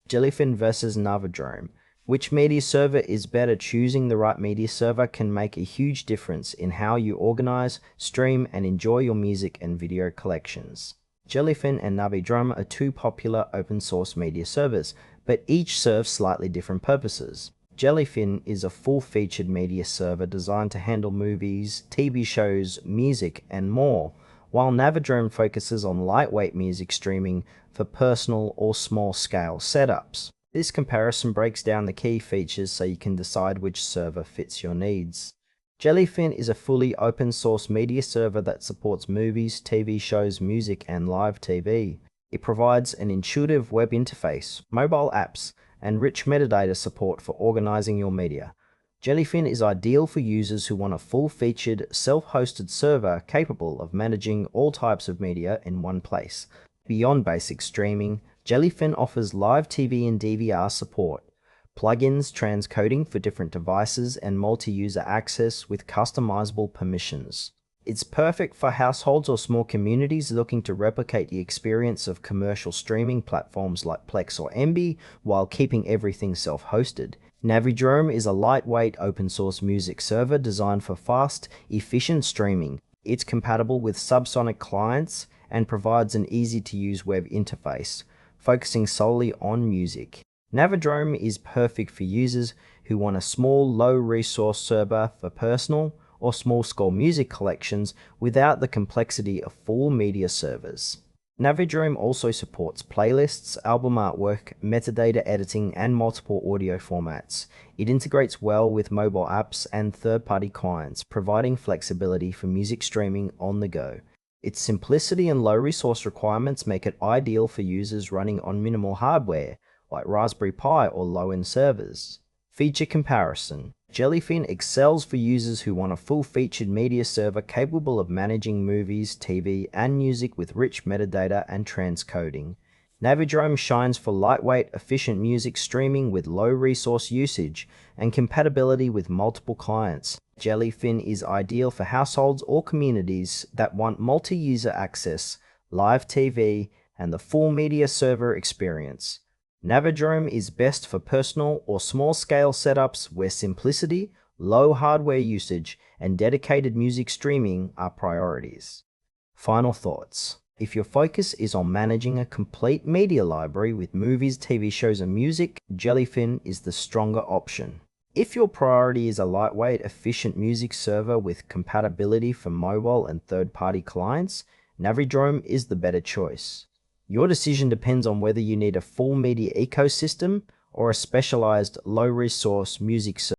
Jellyfin versus Navidrome. Which media server is better? Choosing the right media server can make a huge difference in how you organize, stream, and enjoy your music and video collections. Jellyfin and Navidrome are two popular open source media servers, but each serves slightly different purposes. Jellyfin is a full-featured media server designed to handle movies, TV shows, music, and more, while Navidrome focuses on lightweight music streaming for personal or small-scale setups. This comparison breaks down the key features so you can decide which server fits your needs. Jellyfin is a fully open-source media server that supports movies, TV shows, music, and live TV. It provides an intuitive web interface, mobile apps, and rich metadata support for organizing your media. Jellyfin is ideal for users who want a full-featured, self-hosted server capable of managing all types of media in one place. Beyond basic streaming, Jellyfin offers live TV and DVR support, plugins, transcoding for different devices, and multi-user access with customizable permissions. It's perfect for households or small communities looking to replicate the experience of commercial streaming platforms like Plex or Emby while keeping everything self-hosted. Navidrome is a lightweight open-source music server designed for fast, efficient streaming. It's compatible with subsonic clients and provides an easy-to-use web interface, focusing solely on music. Navidrome is perfect for users who want a small, low-resource server for personal or small-scale music collections without the complexity of full media servers. Navidrome also supports playlists, album artwork, metadata editing, and multiple audio formats. It integrates well with mobile apps and third-party clients, providing flexibility for music streaming on the go. Its simplicity and low resource requirements make it ideal for users running on minimal hardware, like Raspberry Pi or low-end servers. Feature comparison. Jellyfin excels for users who want a full-featured media server capable of managing movies, TV, and music with rich metadata and transcoding. Navidrome shines for lightweight, efficient music streaming with low resource usage and compatibility with multiple clients. Jellyfin is ideal for households or communities that want multi-user access, live TV, and the full media server experience. Navidrome is best for personal or small-scale setups where simplicity, low hardware usage, and dedicated music streaming are priorities. Final thoughts. If your focus is on managing a complete media library with movies, TV shows, and music, Jellyfin is the stronger option. If your priority is a lightweight, efficient music server with compatibility for mobile and third-party clients, Navidrome is the better choice. Your decision depends on whether you need a full media ecosystem or a specialized low-resource music server.